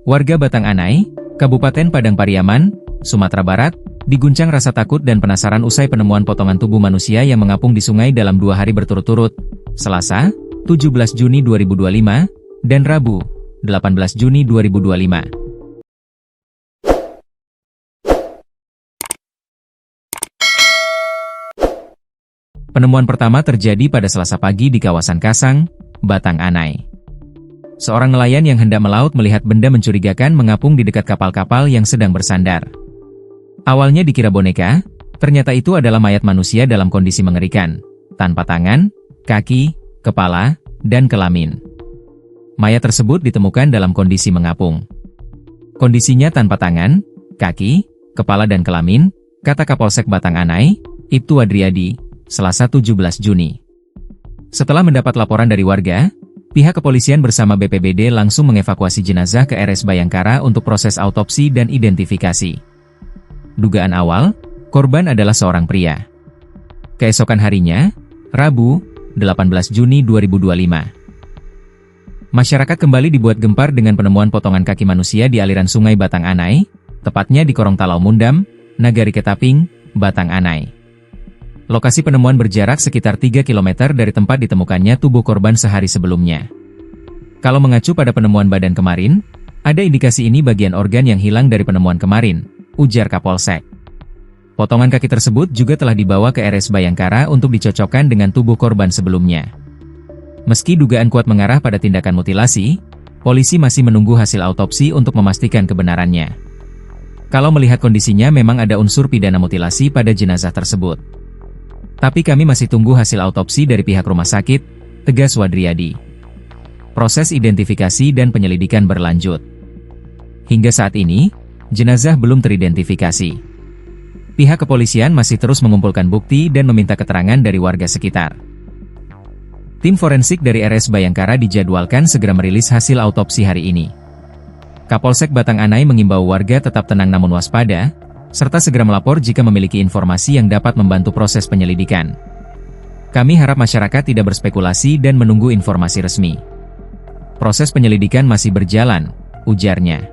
Warga Batang Anai, Kabupaten Padang Pariaman, Sumatera Barat, diguncang rasa takut dan penasaran usai penemuan potongan tubuh manusia yang mengapung di sungai dalam 2 hari berturut-turut, Selasa, 17 Juni 2025, dan Rabu, 18 Juni 2025. Penemuan pertama terjadi pada Selasa pagi di kawasan Kasang, Batang Anai. Seorang nelayan yang hendak melaut melihat benda mencurigakan mengapung di dekat kapal-kapal yang sedang bersandar. Awalnya dikira boneka, ternyata itu adalah mayat manusia dalam kondisi mengerikan, tanpa tangan, kaki, kepala, dan kelamin. Mayat tersebut ditemukan dalam kondisi mengapung. Kondisinya tanpa tangan, kaki, kepala dan kelamin, kata Kapolsek Batang Anai, Ibtu Adriadi, Selasa 17 Juni. Setelah mendapat laporan dari warga, pihak kepolisian bersama BPBD langsung mengevakuasi jenazah ke RS Bayangkara untuk proses autopsi dan identifikasi. Dugaan awal, korban adalah seorang pria. Keesokan harinya, Rabu, 18 Juni 2025. Masyarakat kembali dibuat gempar dengan penemuan potongan kaki manusia di aliran sungai Batang Anai, tepatnya di Korong Talau Mundam, Nagari Ketaping, Batang Anai. Lokasi penemuan berjarak sekitar 3 km dari tempat ditemukannya tubuh korban sehari sebelumnya. Kalau mengacu pada penemuan badan kemarin, ada indikasi ini bagian organ yang hilang dari penemuan kemarin, ujar Kapolsek. Potongan kaki tersebut juga telah dibawa ke RS Bayangkara untuk dicocokkan dengan tubuh korban sebelumnya. Meski dugaan kuat mengarah pada tindakan mutilasi, polisi masih menunggu hasil autopsi untuk memastikan kebenarannya. Kalau melihat kondisinya memang ada unsur pidana mutilasi pada jenazah tersebut. Tapi kami masih tunggu hasil autopsi dari pihak rumah sakit, tegas Wadriadi. Proses identifikasi dan penyelidikan berlanjut. Hingga saat ini, jenazah belum teridentifikasi. Pihak kepolisian masih terus mengumpulkan bukti dan meminta keterangan dari warga sekitar. Tim forensik dari RS Bayangkara dijadwalkan segera merilis hasil autopsi hari ini. Kapolsek Batang Anai mengimbau warga tetap tenang namun waspada, serta segera melapor jika memiliki informasi yang dapat membantu proses penyelidikan. Kami harap masyarakat tidak berspekulasi dan menunggu informasi resmi. Proses penyelidikan masih berjalan, ujarnya.